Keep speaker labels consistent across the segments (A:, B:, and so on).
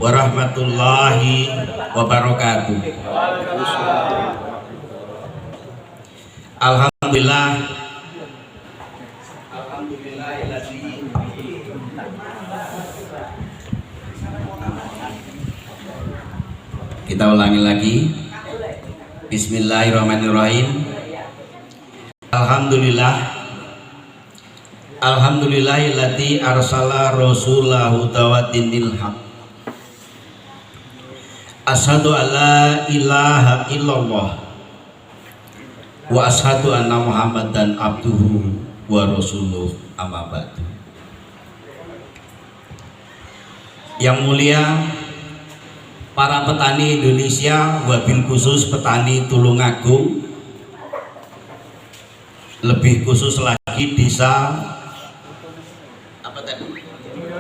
A: warahmatullahi wabarakatuh. Alhamdulillah. Kita ulangi lagi. Bismillahirrahmanirrahim. Alhamdulillahillati arsala rasulahu tawatinil haq. Asyhadu alla ilaha illallah wa asyhadu anna Muhammadan abduhu wa rasuluh, amma ba'du. Yang mulia para petani Indonesia, wabil khusus petani Tulungagung, lebih khusus lagi desa apa tadi?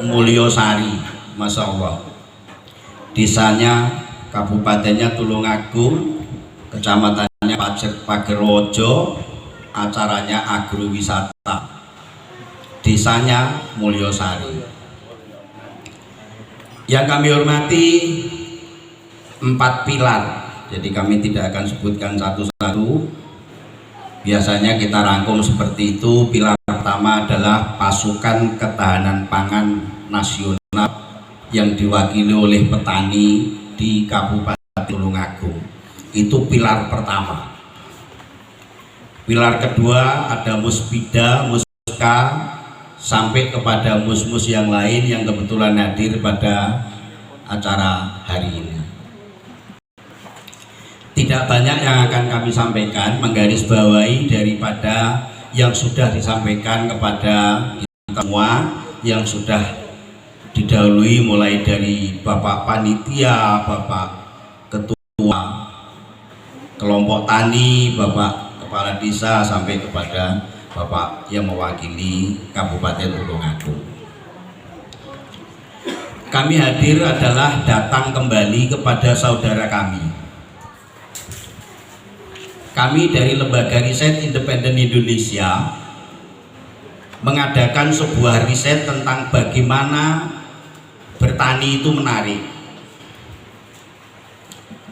A: Mulyosari, Masya Allah. Desanya, kabupatennya Tulungagung, kecamatannya Pagerwojo, acaranya agrowisata. Desanya Mulyosari. Yang kami hormati 4 pilar, jadi kami tidak akan sebutkan satu-satu. Biasanya kita rangkum seperti itu. Pilar pertama adalah pasukan ketahanan pangan nasional yang diwakili oleh petani di Kabupaten Tulungagung. Itu pilar pertama. Pilar kedua ada Muspida, Muska, sampai kepada mus-mus yang lain yang kebetulan hadir pada acara hari ini. Tidak banyak yang akan kami sampaikan, menggarisbawahi daripada yang sudah disampaikan kepada kita semua, yang sudah didahului mulai dari Bapak Panitia, Bapak Ketua Kelompok Tani, Bapak Kepala Desa, sampai kepada Bapak yang mewakili Kabupaten Tulungagung. Kami hadir adalah datang kembali kepada saudara kami. Kami dari Lembaga Riset Independen Indonesia mengadakan sebuah riset tentang bagaimana bertani itu menarik.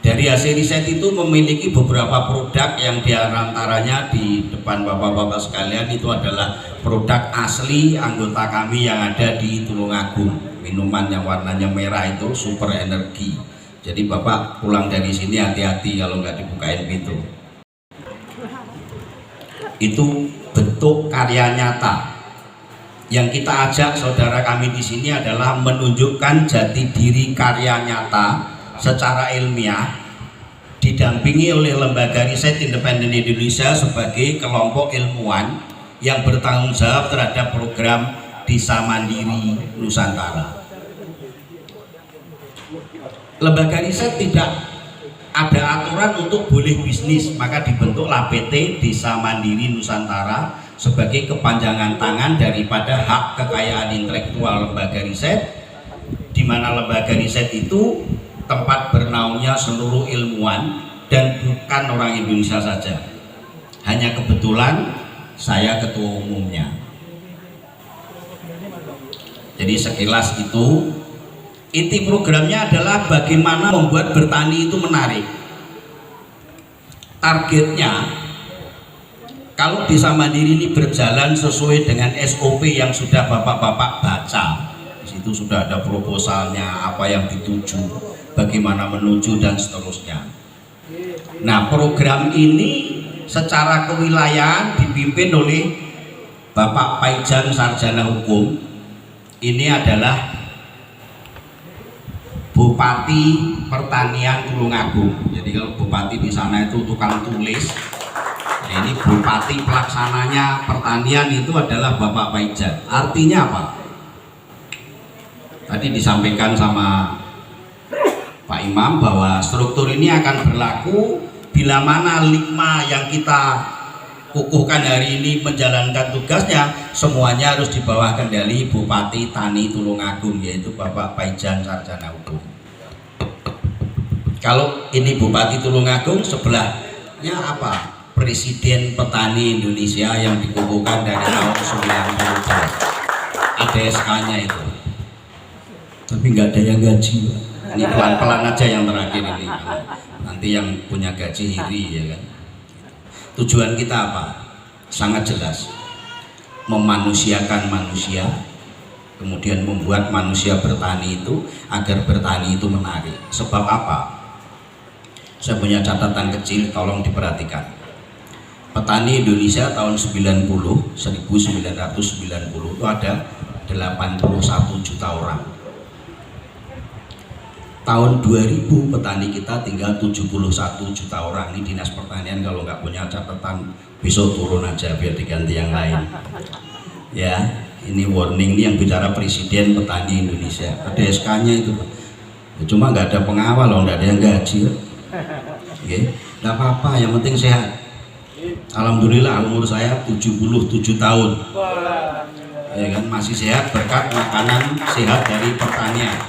A: Dari hasil riset itu memiliki beberapa produk yang diantaranya di depan bapak-bapak sekalian itu adalah produk asli anggota kami yang ada di Tulungagung. Minuman yang warnanya merah itu super energi. Jadi bapak pulang dari sini hati-hati kalau nggak dibukain pintu. Itu bentuk karya nyata. Yang kita ajak saudara kami di sini adalah menunjukkan jati diri karya nyata secara ilmiah, didampingi oleh Lembaga Riset Independen Indonesia sebagai kelompok ilmuwan yang bertanggung jawab terhadap program Desa Mandiri Nusantara. Lembaga riset tidak ada aturan untuk boleh bisnis, maka dibentuklah PT Desa Mandiri Nusantara sebagai kepanjangan tangan daripada hak kekayaan intelektual lembaga riset, di mana lembaga riset itu tempat bernaungnya seluruh ilmuwan dan bukan orang Indonesia saja. Hanya kebetulan saya ketua umumnya. Jadi sekilas itu. Inti programnya adalah bagaimana membuat bertani itu menarik. Targetnya, kalau Desa Mandiri ini berjalan sesuai dengan SOP yang sudah bapak-bapak baca, di situ sudah ada proposalnya, apa yang dituju, bagaimana menuju dan seterusnya. Nah, program ini secara kewilayahan dipimpin oleh Bapak Paijan Sarjana Hukum. Ini adalah Bupati Pertanian Tulungagung. Jadi kalau bupati di sana itu tukang tulis, nah ini bupati pelaksananya pertanian itu adalah Bapak Paijan. Artinya apa? Tadi disampaikan sama Pak Imam bahwa struktur ini akan berlaku bila mana 5 yang kita kukuhkan hari ini menjalankan tugasnya, semuanya harus di bawah kendali Bupati Tani Tulungagung, yaitu Bapak Paijan Sarjana Hukum. Kalau ini Bupati Tulungagung, sebelahnya apa? Presiden Petani Indonesia yang dikukuhkan dari tahun 90. Ada SK-nya itu. Tapi nggak ada yang gaji, Pak. Ini pelan-pelan aja yang terakhir ini. Nanti yang punya gaji iri ya kan. Tujuan kita apa? Sangat jelas. Memanusiakan manusia, kemudian membuat manusia bertani itu agar bertani itu menarik. Sebab apa? Saya punya catatan kecil, tolong diperhatikan. Petani Indonesia tahun 1990 itu ada 81 juta orang. Tahun 2000 petani kita tinggal 71 juta orang. Ini Dinas Pertanian kalau nggak punya catatan besok turun aja biar diganti yang lain. Ya, ini warning, ini yang bicara Presiden Petani Indonesia. Ada SK-nya itu, cuma nggak ada pengawal loh, nggak ada yang gaji. Nggak apa-apa, yang penting sehat. Alhamdulillah umur saya 77 tahun. Ya kan, masih sehat berkat makanan sehat dari pertanian.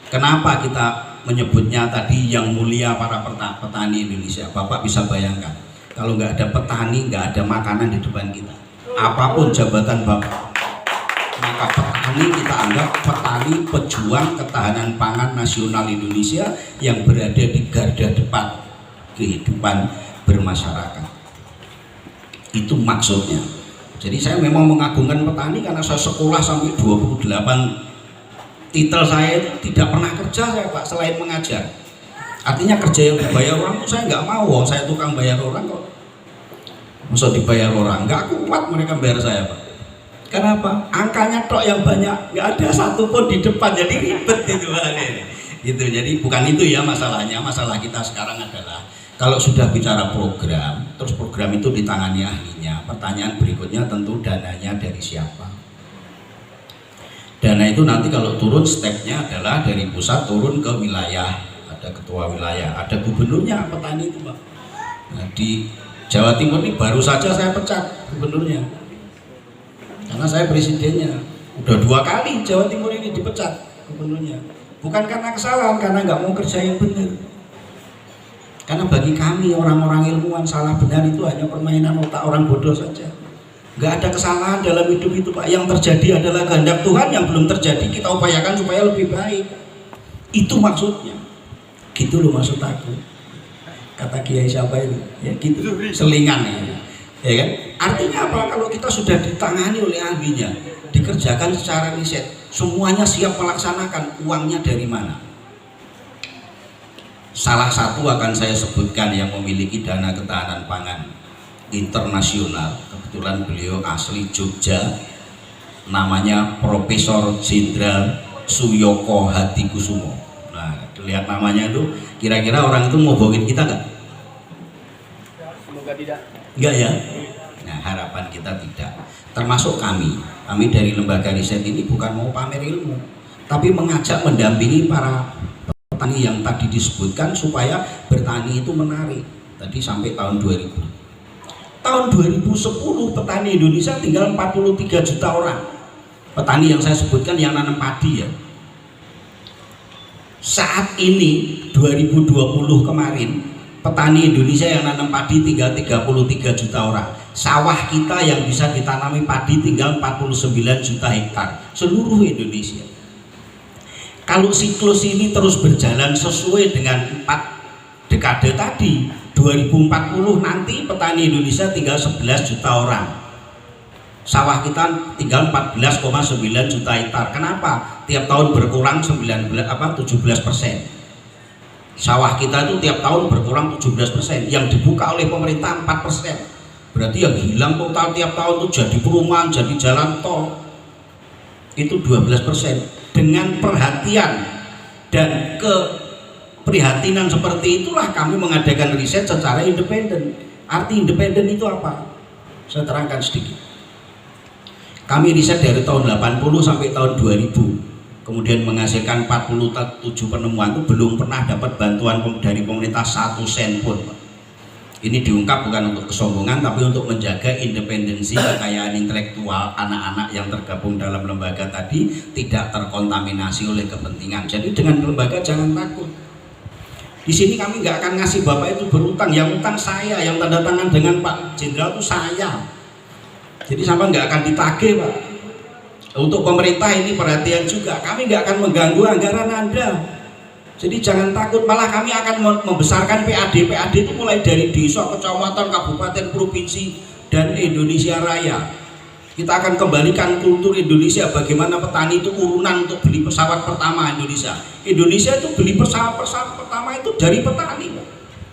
A: Kenapa kita menyebutnya tadi yang mulia para petani Indonesia? Bapak bisa bayangkan, kalau nggak ada petani, nggak ada makanan di depan kita. Apapun jabatan Bapak, maka petani kita anggap petani pejuang ketahanan pangan nasional Indonesia yang berada di garda depan kehidupan bermasyarakat. Itu maksudnya. Jadi saya memang mengagungkan petani karena saya sekolah sampai 28 titel saya itu tidak pernah kerja saya Pak selain mengajar. Artinya kerja yang dibayar orang itu saya nggak mau, saya tukang bayar orang kok. Masa dibayar orang, nggak kuat mereka bayar saya Pak. Kenapa? Angkanya tok yang banyak, nggak ada satupun di depan, jadi ribet itu gitu. Jadi bukan itu ya masalahnya. Masalah kita sekarang adalah kalau sudah bicara program, terus program itu ditangani ahlinya. Pertanyaan berikutnya tentu dananya dari siapa? Dana itu nanti kalau turun stepnya adalah dari pusat turun ke wilayah. Ada ketua wilayah, ada gubernurnya petani itu Pak. Nah, di Jawa Timur ini baru saja saya pecat gubernurnya. Karena saya presidennya. Udah 2 kali Jawa Timur ini dipecat gubernurnya. Bukan karena kesalahan, karena nggak mau kerja yang benar. Karena bagi kami orang-orang ilmuwan salah benar itu hanya permainan otak orang bodoh saja. Nggak ada kesalahan dalam hidup itu Pak. Yang terjadi adalah kehendak Tuhan yang belum terjadi. Kita upayakan supaya lebih baik. Itu maksudnya. Gitu loh maksud aku. Kata Kiai siapa itu? Ya gitu. Selingan ya kan? Artinya apa? Kalau kita sudah ditangani oleh ahlinya, dikerjakan secara riset, semuanya siap melaksanakan, uangnya dari mana? Salah satu akan saya sebutkan yang memiliki dana ketahanan pangan internasional. Kebetulan beliau asli Jogja, namanya Profesor Jenderal Suyoko Hadikusumo. Nah, lihat namanya itu, kira-kira orang itu mau bohongin kita nggak?
B: Semoga tidak.
A: Enggak ya? Nah, harapan kita tidak. Termasuk kami dari lembaga riset ini bukan mau pamer ilmu, tapi mengajak mendampingi para petani yang tadi disebutkan supaya bertani itu menarik. Tadi sampai tahun 2000. Tahun 2010 petani Indonesia tinggal 43 juta orang. Petani yang saya sebutkan yang nanam padi ya. Saat ini 2020 kemarin petani Indonesia yang nanam padi tinggal 33 juta orang. Sawah kita yang bisa ditanami padi tinggal 49 juta hektar seluruh Indonesia. Kalau siklus ini terus berjalan sesuai dengan 4 dekade tadi, 2040 nanti petani Indonesia tinggal 11 juta orang. Sawah kita tinggal 14,9 juta hektar. Kenapa? Tiap tahun berkurang 17%. Sawah kita itu tiap tahun berkurang 17%. Yang dibuka oleh pemerintah 4%. Berarti yang hilang total tiap tahun itu jadi perumahan, jadi jalan tol. Itu 12%. Dengan perhatian dan keprihatinan seperti itulah kami mengadakan riset secara independen. Arti independen itu apa? Saya terangkan sedikit. Kami riset dari tahun 80 sampai tahun 2000, kemudian menghasilkan 47 penemuan. Itu belum pernah dapat bantuan dari pemerintah 1 sen pun. Ini diungkap bukan untuk kesombongan, tapi untuk menjaga independensi kekayaan intelektual anak-anak yang tergabung dalam lembaga tadi tidak terkontaminasi oleh kepentingan. Jadi dengan lembaga jangan takut. Di sini kami nggak akan ngasih Bapak itu berutang, yang utang saya, yang tanda tangan dengan Pak Jenderal itu saya. Jadi sampai nggak akan ditagih Pak. Untuk pemerintah ini perhatian juga, kami nggak akan mengganggu anggaran Anda. Jadi jangan takut, malah kami akan membesarkan PAD. PAD itu mulai dari desa, kecamatan, kabupaten, provinsi, dan Indonesia Raya. Kita akan kembalikan kultur Indonesia, bagaimana petani itu urunan untuk beli pesawat pertama Indonesia. Indonesia itu beli pesawat pertama itu dari petani.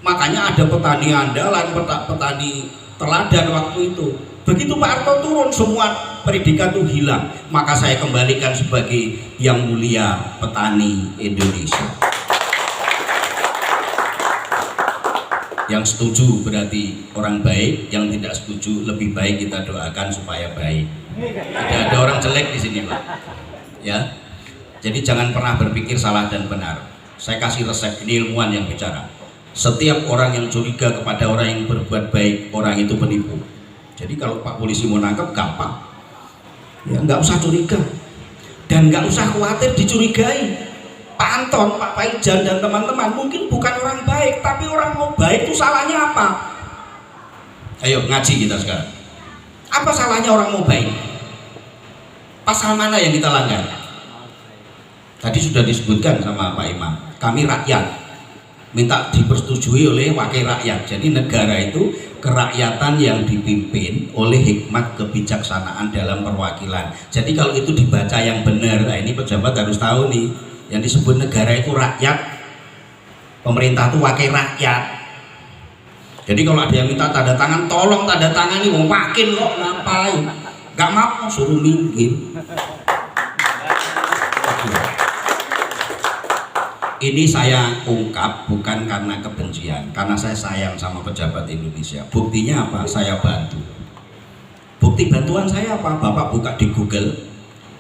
A: Makanya ada petani andalan, petani teladan waktu itu. Begitu Pak Harto turun, semua predikat itu hilang. Maka saya kembalikan sebagai yang mulia petani Indonesia. Yang setuju berarti orang baik, yang tidak setuju lebih baik kita doakan supaya baik. Tidak ada orang jelek di sini, Pak. Ya. Jadi jangan pernah berpikir salah dan benar. Saya kasih resep, ini ilmuwan yang bicara. Setiap orang yang curiga kepada orang yang berbuat baik, orang itu penipu. Jadi kalau Pak Polisi mau nangkep, gampang. Ya, nggak usah curiga. Dan nggak usah khawatir dicurigai. Pak Anton, Pak Paijan, dan teman-teman mungkin bukan orang baik, tapi orang mau baik itu salahnya apa? Ayo ngaji kita sekarang. Apa salahnya orang mau baik? Pasal mana yang kita langgar? Tadi sudah disebutkan sama Pak Imam. Kami rakyat, minta dipersetujui oleh wakil rakyat. Jadi negara itu kerakyatan yang dipimpin oleh hikmat kebijaksanaan dalam perwakilan. Jadi kalau itu dibaca yang benar, nah ini pejabat harus tahu nih. Yang disebut negara itu rakyat, pemerintah itu wakil rakyat. Jadi kalau ada yang minta tanda tangan, tolong tanda tangan ini, mau wakil kok ngapain? Gak mau, suruh minggir. Ini saya ungkap bukan karena kebencian, karena saya sayang sama pejabat Indonesia. Buktinya apa? Saya bantu. Bukti bantuan saya apa? Bapak buka di Google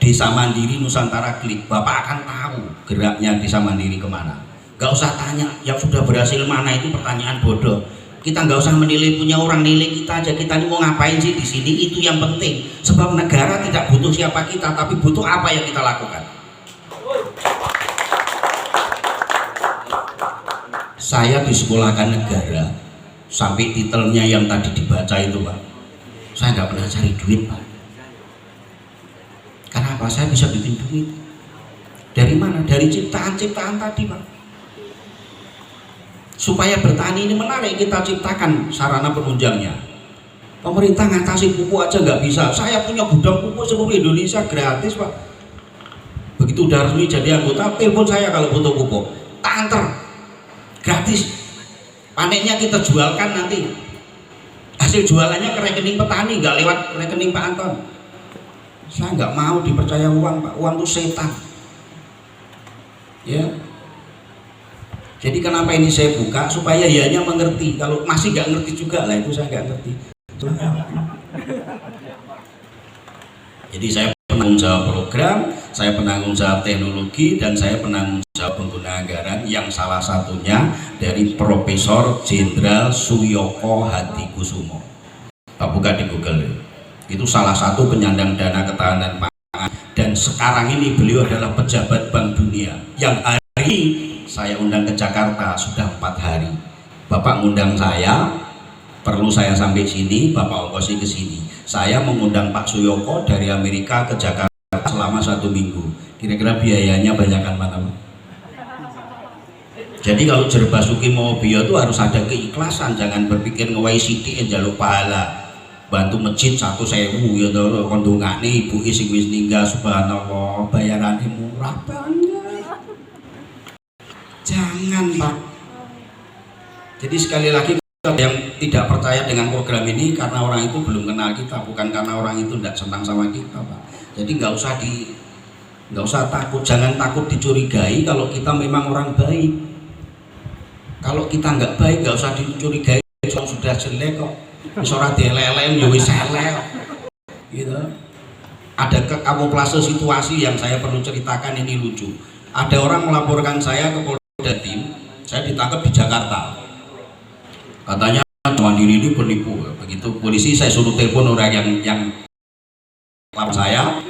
A: Desa Mandiri Nusantara Klik, Bapak akan tahu geraknya Desa Mandiri kemana. Gak usah tanya yang sudah berhasil mana, itu pertanyaan bodoh. Kita nggak usah menilai punya orang, nilai kita aja. Kita ini mau ngapain sih di sini, itu yang penting. Sebab negara tidak butuh siapa kita, tapi butuh apa yang kita lakukan. Saya disekolahkan negara sampai titelnya yang tadi dibaca itu, Pak. Saya nggak pernah cari duit, Pak. Kenapa? Saya bisa bikin duit. Dari mana? Dari ciptaan-ciptaan tadi, Pak. Supaya bertani ini menarik, kita ciptakan sarana penunjangnya. Pemerintah ngatasi pupuk aja nggak bisa. Saya punya gudang pupuk seluruh Indonesia gratis, Pak. Begitu udah resmi jadi anggota, telepon saya kalau butuh pupuk. Tak antar, gratis. Panennya kita jualkan nanti. Hasil jualannya ke rekening petani, nggak lewat rekening Pak Anton. Saya nggak mau dipercaya uang, Pak. Uang itu setan. Ya. Jadi kenapa ini saya buka? Supaya ianya mengerti. Kalau masih nggak ngerti juga lah, itu saya nggak ngerti. Jadi saya penanggung jawab program, saya penanggung jawab teknologi, dan saya penanggung jawab pengguna anggaran yang salah satunya dari Profesor Jenderal Suyoko Hadikusumo. Pak buka di Google. Itu salah satu penyandang dana ketahanan pangan, dan sekarang ini beliau adalah pejabat Bank Dunia yang hari ini saya undang ke Jakarta sudah 4 hari. Bapak ngundang saya, perlu saya sampai sini, Bapak ongkosi ke sini. Saya mengundang Pak Suyoko dari Amerika ke Jakarta selama 1 minggu. Kira-kira biayanya banyakan mana, Pak? Jadi kalau Jerbasuki mau biaya itu harus ada keikhlasan, jangan berpikir ngewai sithik njaluk pahala. Bantu masjid 1.000 ya to, kondongane ibu sing wis ninggal, subhanallah, bayarannya murah banget. Jangan, Pak. Jadi sekali lagi, yang tidak percaya dengan program ini karena orang itu belum kenal kita, bukan karena orang itu tidak senang sama kita, Pak. Jadi nggak usah takut, jangan takut dicurigai kalau kita memang orang baik. Kalau kita nggak baik, nggak usah dicurigai, sudah jelek kok. Ora dielek-elek ya wis elek. Gitu. Ada kamuflase situasi yang saya perlu ceritakan, ini lucu. Ada orang melaporkan saya ke Polda Jatim, saya ditangkap di Jakarta. Katanya Mandiri ini penipu. Begitu polisi saya suruh telepon orang yang lapor saya.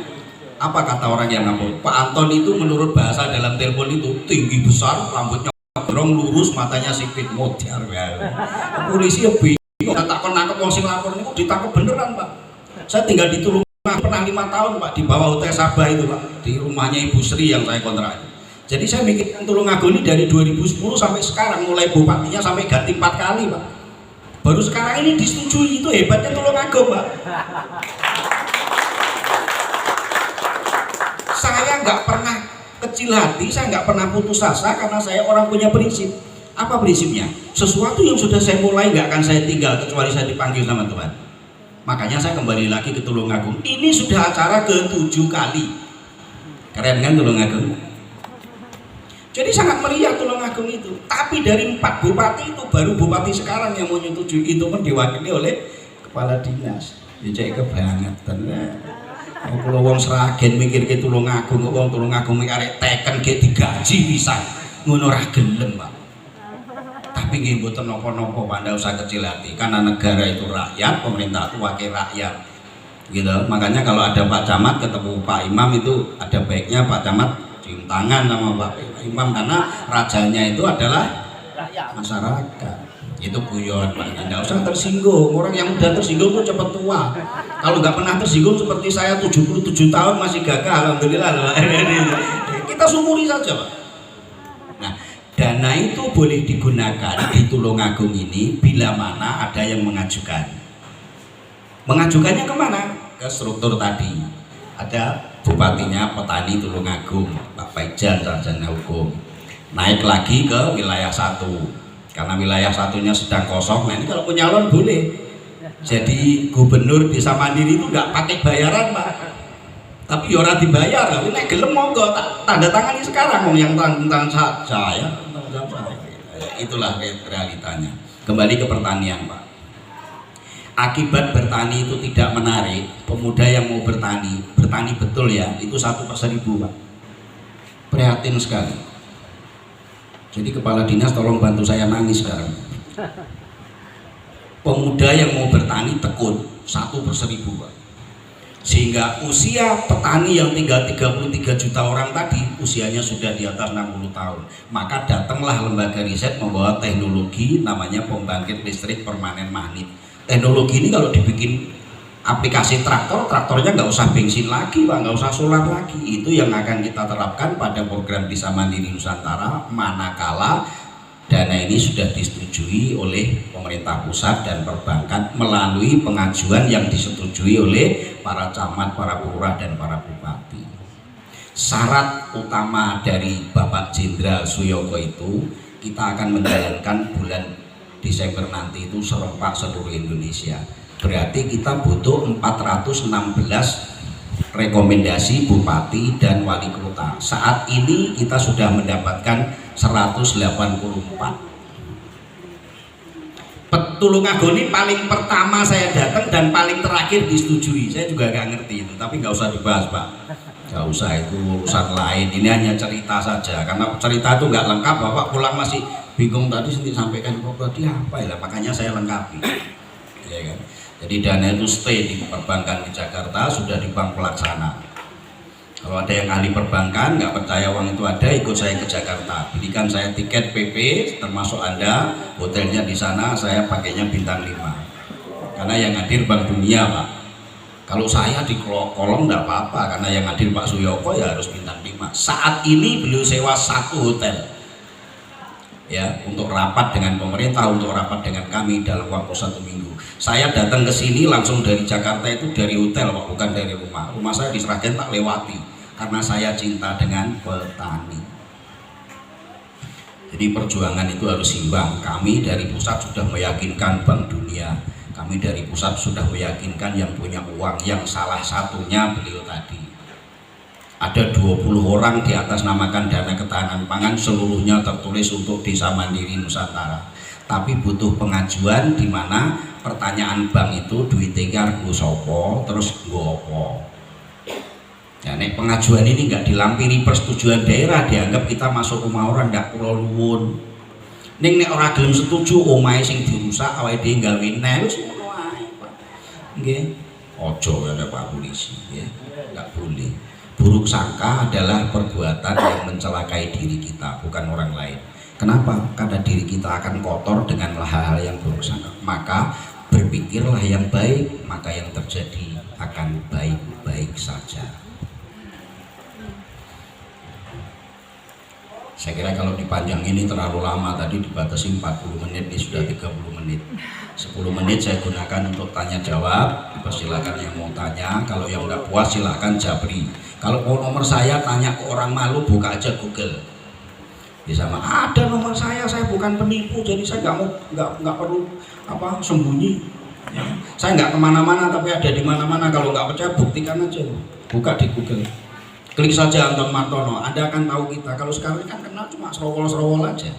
A: Apa kata orang yang lapor? Pak Anton itu menurut bahasa dalam telepon itu tinggi besar, rambutnya gondrong lurus, matanya sipit modar. Polisi ya tak pernah nangkep wong sing lapor niku ditangkap beneran, Pak. Saya tinggal di Tulungagung pernah 5 tahun, Pak, di bawah Hotel Sabah itu, Pak, di rumahnya Ibu Sri yang saya kontrak. Jadi saya mikirkan Tulungagung ini dari 2010 sampai sekarang, mulai bupatinya sampai ganti 4 kali Pak. Baru sekarang ini disetujui, itu hebatnya Tulungagung Pak. Saya nggak pernah kecil hati, saya nggak pernah putus asa karena saya orang punya prinsip. Apa prinsipnya? Sesuatu yang sudah saya mulai nggak akan saya tinggal kecuali saya dipanggil sama Tuhan. Makanya saya kembali lagi ke Tulungagung. Ini sudah acara ke-7 kali. Keren kan Tulungagung? Jadi sangat meriah Tulungagung itu. Tapi dari 4 bupati itu baru bupati sekarang yang mau menyetujui, itu pun diwakili oleh kepala dinas. Jadi kebangetan. Kalau wong Sragen mikir ke Tulungagung, wong Tulungagung arek teken ke digaji bisa ngono ra gelem Pak. Tapi nggih mboten napa-napa Pak, ndak usah kecil hati. Karena negara itu rakyat, pemerintah itu wakil rakyat. Gitu. Makanya kalau ada Pak Camat ketemu Pak Imam itu ada baiknya Pak Camat cium tangan sama Pak Imam karena rajanya itu adalah masyarakat. Itu guyon Pak, tidak usah tersinggung. Orang yang udah tersinggung itu cepat tua. Kalau nggak pernah tersinggung seperti saya 77 tahun masih gagah, alhamdulillah. Kita syukuri saja Pak. Nah, dana itu boleh digunakan di Tulungagung ini bila mana ada yang mengajukan. Mengajukannya kemana? Ke struktur tadi. Ada bupatinya petani Tulungagung, Pak Paijan sarjana hukum. Naik lagi ke wilayah 1. Karena wilayah satunya sedang kosong, nah ini kalau punya calon boleh jadi gubernur desa mandiri itu nggak pakai bayaran Pak, tapi orang dibayar, tapi naik gelem monggo tanda tangani sekarang yang tentang saya. Itulah realitanya. Kembali ke pertanian Pak. Akibat bertani itu tidak menarik, pemuda yang mau bertani betul ya, itu 1/1000 Pak. Prihatin sekali. Jadi kepala dinas tolong bantu saya nangis sekarang. Pemuda yang mau bertani tekun 1/1000 Pak. Sehingga usia petani yang tinggal 33 juta orang tadi usianya sudah di atas 60 tahun. Maka datanglah lembaga riset membawa teknologi namanya pembangkit listrik permanen magnet. Teknologi ini kalau dibikin aplikasi traktornya nggak usah bensin lagi Pak, nggak usah solar lagi. Itu yang akan kita terapkan pada program Desa Mandiri Nusantara manakala dana ini sudah disetujui oleh pemerintah pusat dan perbankan melalui pengajuan yang disetujui oleh para camat, para lurah dan para bupati. Syarat utama dari Bapak Jenderal Suyoko itu kita akan menjalankan bulan Desember nanti itu serempak seluruh Indonesia. Berarti kita butuh 416 rekomendasi bupati dan wali kota. Saat ini kita sudah mendapatkan 184. Tulungagung ini paling pertama saya datang dan paling terakhir disetujui. Saya juga nggak ngerti itu, tapi nggak usah dibahas Pak. Nggak usah, itu urusan lain. Ini hanya cerita saja. Karena cerita itu nggak lengkap, Bapak pulang masih bingung tadi sampaikan kok tadi apa ya. Makanya saya lengkapi. Ya kan? Jadi dana itu stay di perbankan di Jakarta, sudah di bank pelaksana. Kalau ada yang ahli perbankan nggak percaya uang itu ada, ikut saya ke Jakarta, belikan saya tiket PP, termasuk Anda, hotelnya di sana, saya pakainya bintang 5. Karena yang hadir Bank Dunia Pak. Kalau saya di kolong nggak apa-apa, karena yang hadir Pak Suyoko ya harus bintang 5. Saat ini beliau sewa 1 hotel. Ya, untuk rapat dengan pemerintah, untuk rapat dengan kami dalam waktu 1 minggu. Saya datang ke sini langsung dari Jakarta itu dari hotel Pak, bukan dari rumah. Rumah saya di Sragen tak lewati karena saya cinta dengan petani. Jadi perjuangan itu harus imbang. Kami dari pusat sudah meyakinkan Bank Dunia, kami dari pusat sudah meyakinkan yang punya uang, yang salah satunya beliau tadi. Ada 20 orang di atas namakan dana ketahanan pangan, seluruhnya tertulis untuk Desa Mandiri Nusantara. Tapi butuh pengajuan di mana pertanyaan bank itu duitnya nggo sapa terus nggo apa. Ya, nek pengajuan ini nggak dilampiri persetujuan daerah, dianggap kita masuk rumah orang ndak kula nuwun. Ning nek ora gelem setuju omahe sing dirusak awake dhewe gawe neh wis ngono ae, Pak. Nggih. Ojo ada Pak Polisi ya. Enggak boleh. Buruk sangka adalah perbuatan yang mencelakai diri kita, bukan orang lain. Kenapa? Karena diri kita akan kotor dengan hal-hal yang buruk sangka. Maka berpikirlah yang baik, maka yang terjadi akan baik-baik saja. Saya kira kalau dipanjang ini terlalu lama, tadi dibatasi 40 menit, ini sudah 30 menit. 10 menit saya gunakan untuk tanya jawab. Silakan yang mau tanya, kalau yang nggak puas silakan japri. Kalau mau nomor saya tanya ke orang malu, buka aja Google. Ya sama, ada nomor saya bukan penipu, jadi saya nggak perlu sembunyi. Ya. Saya nggak kemana-mana, tapi ada di mana-mana. Kalau nggak percaya buktikan aja, buka di Google. Klik saja Anton Martono, Anda akan tahu kita. Kalau sekarang kan kenal cuma serowol-serowol aja.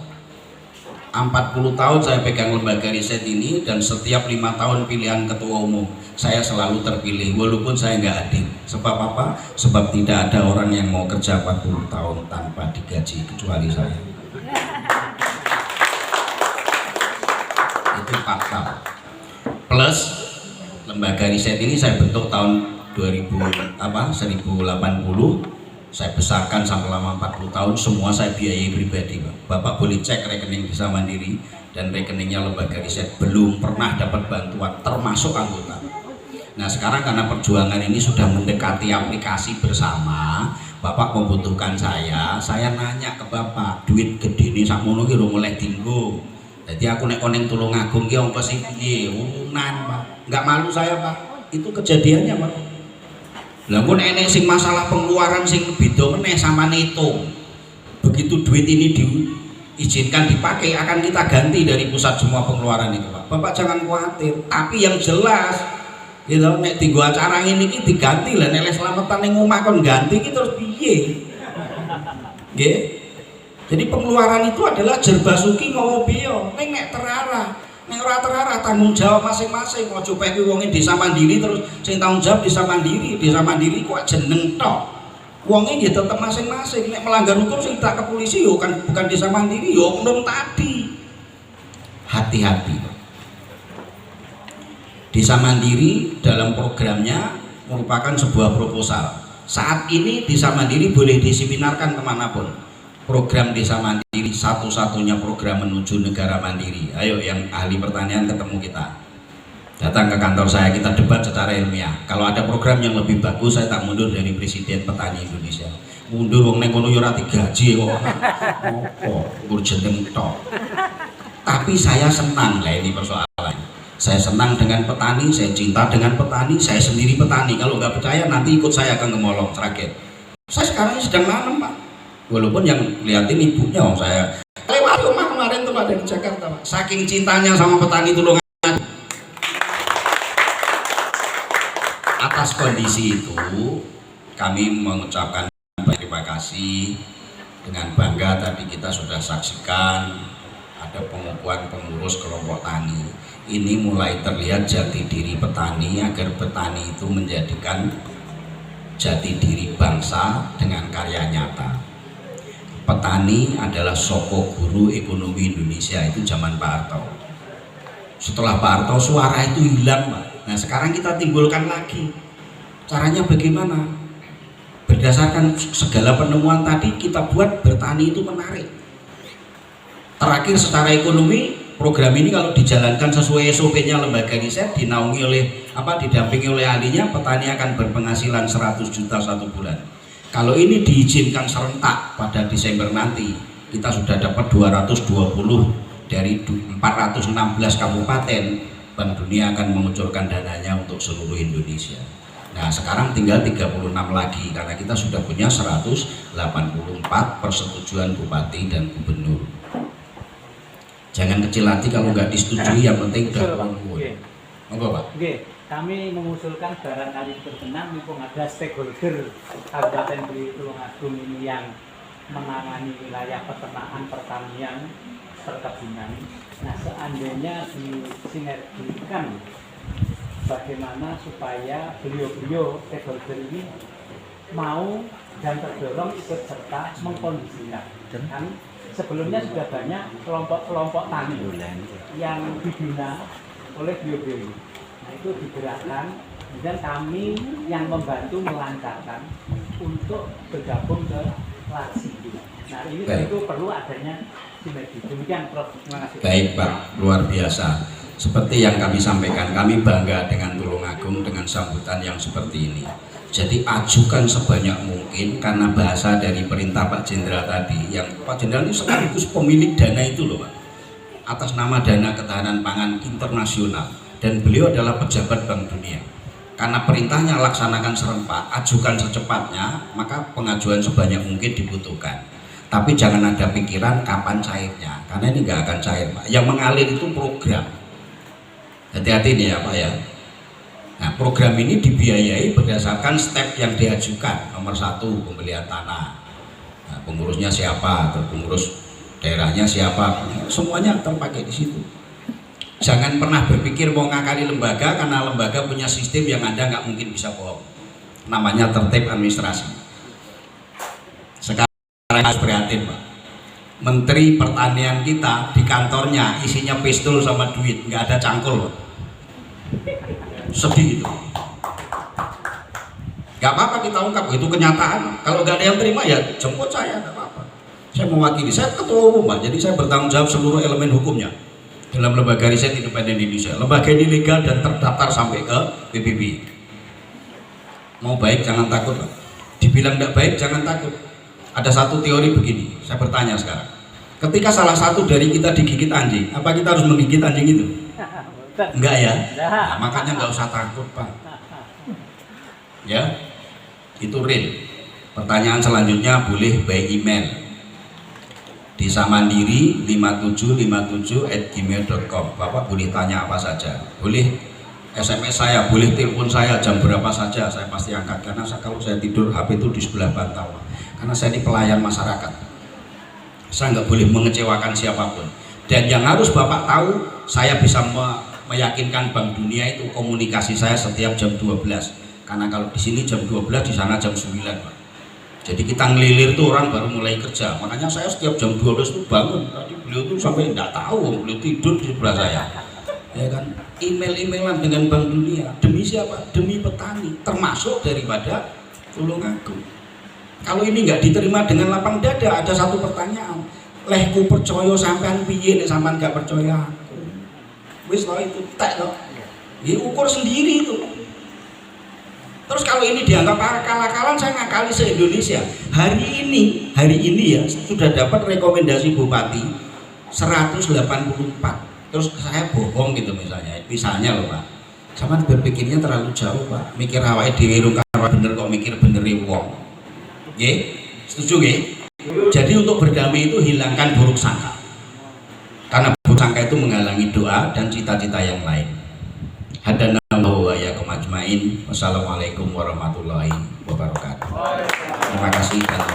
A: 40 tahun saya pegang lembaga riset ini, dan setiap 5 tahun pilihan ketua umum saya selalu terpilih, walaupun saya nggak hadir. Sebab apa? Sebab tidak ada orang yang mau kerja 40 tahun tanpa digaji kecuali saya. Itu fakta. Plus lembaga riset ini saya bentuk tahun 1080, saya besarkan sampai lama 40 tahun, semua saya biayai pribadi, Pak. Bapak boleh cek rekening Desa Mandiri dan rekeningnya lembaga riset, belum pernah dapat bantuan termasuk anggota. Nah sekarang karena perjuangan ini sudah mendekati aplikasi bersama, Bapak membutuhkan saya nanya ke Bapak, duit gede ini sakmono ki mulai tinggu. Jadi aku nek koneng Tulungagung ki ongkos piye? Urunan, Pak. Enggak malu saya, Pak. Itu kejadiannya, Pak. Lah pun enek sing masalah pengeluaran sing beda meneh sama nitung. Begitu duit ini diizinkan dipakai, akan kita ganti dari pusat semua pengeluaran itu, Pak. Bapak jangan khawatir. Tapi yang jelas, gitu, nek tinggo acara ini ki diganti lah, nek selamatan ning omah kon ganti ki terus piye? Nggih. Jadi pengeluaran itu adalah jerbasuki mau biyo, nek terarah. Nek ora terarah tanggung jawab masing-masing. Ojo pek wonge Desa Mandiri terus sing tanggung jawab Desa Mandiri. Desa Mandiri kok jeneng tok. Wonge nggih tetep masing-masing. Nek melanggar hukum sing tak ke polisi yo kan bukan Desa Mandiri, yo oknum tadi. Hati-hati. Desa Mandiri dalam programnya merupakan sebuah proposal. Saat ini Desa Mandiri boleh diseminarkan kemanapun. Program Desa Mandiri satu-satunya program menuju negara mandiri. Ayo yang ahli pertanian ketemu kita, datang ke kantor saya, kita debat secara ilmiah. Kalau ada program yang lebih bagus, saya tak mundur dari Presiden Petani Indonesia. Mundur wong nek kono yo ora digaji kok. Opo jeneng tok. Tapi saya senang lah, ini persoalan. Saya senang dengan petani, saya cinta dengan petani, saya sendiri petani. Kalau nggak percaya nanti ikut saya ke Ngemolong Sragen. Saya sekarang sedang nanam, Pak. Walaupun yang liatin ibunya, saya lewat rumah kemarin tuh ada di Jakarta, Pak. Saking cintanya sama petani Tulungagung. Atas kondisi itu kami mengucapkan terima kasih. Dengan bangga tadi kita sudah saksikan ada pengukuhan pengurus kelompok tani. Ini mulai terlihat jati diri petani, agar petani itu menjadikan jati diri bangsa dengan karya nyata. Petani adalah soko guru ekonomi Indonesia, itu zaman Pak Harto. Setelah Pak Harto suara itu hilang, Pak. Nah sekarang kita timbulkan lagi. Caranya bagaimana? Berdasarkan segala penemuan tadi, kita buat bertani itu menarik. Terakhir secara ekonomi, program ini kalau dijalankan sesuai SOP-nya lembaga riset, dinaungi oleh didampingi oleh ahlinya, petani akan berpenghasilan 100 juta satu bulan. Kalau ini diizinkan serentak pada Desember nanti, kita sudah dapat 220 dari 416 kabupaten. Bank Dunia akan mengucurkan dananya untuk seluruh Indonesia. Nah sekarang tinggal 36 lagi, karena kita sudah punya 184 persetujuan bupati dan gubernur. Jangan kecil hati kalau nggak disetujui, yang penting udah kumpul. Monggo, Pak.
C: Kami mengusulkan barangkali berkenan mumpung ada stakeholder Kabupaten Tulungagung ini yang menangani wilayah peternakan, pertanian, perkebunan. Nah, seandainya disinergikan bagaimana supaya beliau-beliau stakeholder ini mau dan terdorong ikut serta mengkondisikan. Kan sebelumnya sudah banyak kelompok-kelompok tani yang dibina oleh beliau-beliau. Nah, itu digerakkan, dan kami yang membantu melancarkan untuk bergabung ke LASI. Nah ini tentu perlu adanya sinergi. Demikian Prof. Terima kasih.
A: Baik Pak, luar biasa. Seperti yang kami sampaikan, kami bangga dengan Tulungagung dengan sambutan yang seperti ini. Jadi ajukan sebanyak mungkin, karena bahasa dari perintah Pak Jenderal tadi, yang Pak Jenderal itu sekaligus pemilik dana itu loh Pak, atas nama Dana Ketahanan Pangan Internasional, dan beliau adalah pejabat Bank Dunia. Karena perintahnya laksanakan serempak, ajukan secepatnya, maka pengajuan sebanyak mungkin dibutuhkan. Tapi jangan ada pikiran kapan cairnya, karena ini nggak akan cair Pak. Yang mengalir itu program. Hati-hati nih ya Pak ya. Nah, program ini dibiayai berdasarkan step yang diajukan. Nomor 1, pembelian tanah. Nah, pengurusnya siapa, atau pengurus daerahnya siapa, semuanya terpakai di situ. Jangan pernah berpikir mau ngakali lembaga, karena lembaga punya sistem yang Anda nggak mungkin bisa bohong. Namanya tertib administrasi. Sekarang harus prihatin Pak. Menteri Pertanian kita di kantornya isinya pistol sama duit, nggak ada cangkul Pak. Sedih itu. Gak apa-apa kita ungkap, itu kenyataan. Kalau gak ada yang terima ya jemput saya, gak apa-apa. Saya mewakili, saya ketua umum Pak, jadi saya bertanggung jawab seluruh elemen hukumnya dalam Lembaga Riset Independen Indonesia. Lembaga ini legal dan terdaftar sampai ke PBB. Mau baik jangan takut Pak. Dibilang tidak baik jangan takut. Ada satu teori begini, saya bertanya sekarang. Ketika salah satu dari kita digigit anjing, apa kita harus menggigit anjing itu? Enggak ya? Nah, makanya nggak usah takut Pak. Ya, itu real. Pertanyaan selanjutnya boleh by email di samandiri5757@gmail.com. Bapak boleh tanya apa saja, boleh SMS saya, boleh telepon saya jam berapa saja, saya pasti angkat. Karena kalau saya tidur HP itu di sebelah bantal, karena saya ini pelayan masyarakat. Saya nggak boleh mengecewakan siapapun. Dan yang harus Bapak tahu, saya bisa meyakinkan Bank Dunia itu komunikasi saya setiap jam 12, karena kalau di sini jam 12, di sana jam 9 Pak. Jadi kita ngelilir tuh orang baru mulai kerja, makanya saya setiap jam 12 itu bangun. Tadi beliau tuh sampai nggak tahu, beliau tidur di sebelah saya, ya kan. Email-emailan dengan Bank Dunia, demi siapa? Demi petani, termasuk daripada Tulungagung. Kalau ini nggak diterima dengan lapang dada, ada satu pertanyaan, lehku percaya sampean piye nek sampean nggak percaya aku. Wis lo itu tak lo, ukur sendiri itu. Terus kalau ini dianggap akal-akalan, saya ngakali se-Indonesia. Hari ini ya sudah dapat rekomendasi Bupati 184. Terus saya bohong gitu misalnya loh Pak. Sama berpikirnya terlalu jauh Pak. Mikir awake dhewe rung karo bener kok mikir benere wong. Nggih? Setuju nggih? Jadi untuk berdamai itu hilangkan buruk sangka. Karena buruk sangka itu menghalangi doa dan cita-cita yang lain. Hadanallahu wa iyyakum ajmain. Wassalamualaikum warahmatullahi wabarakatuh. Terima kasih dan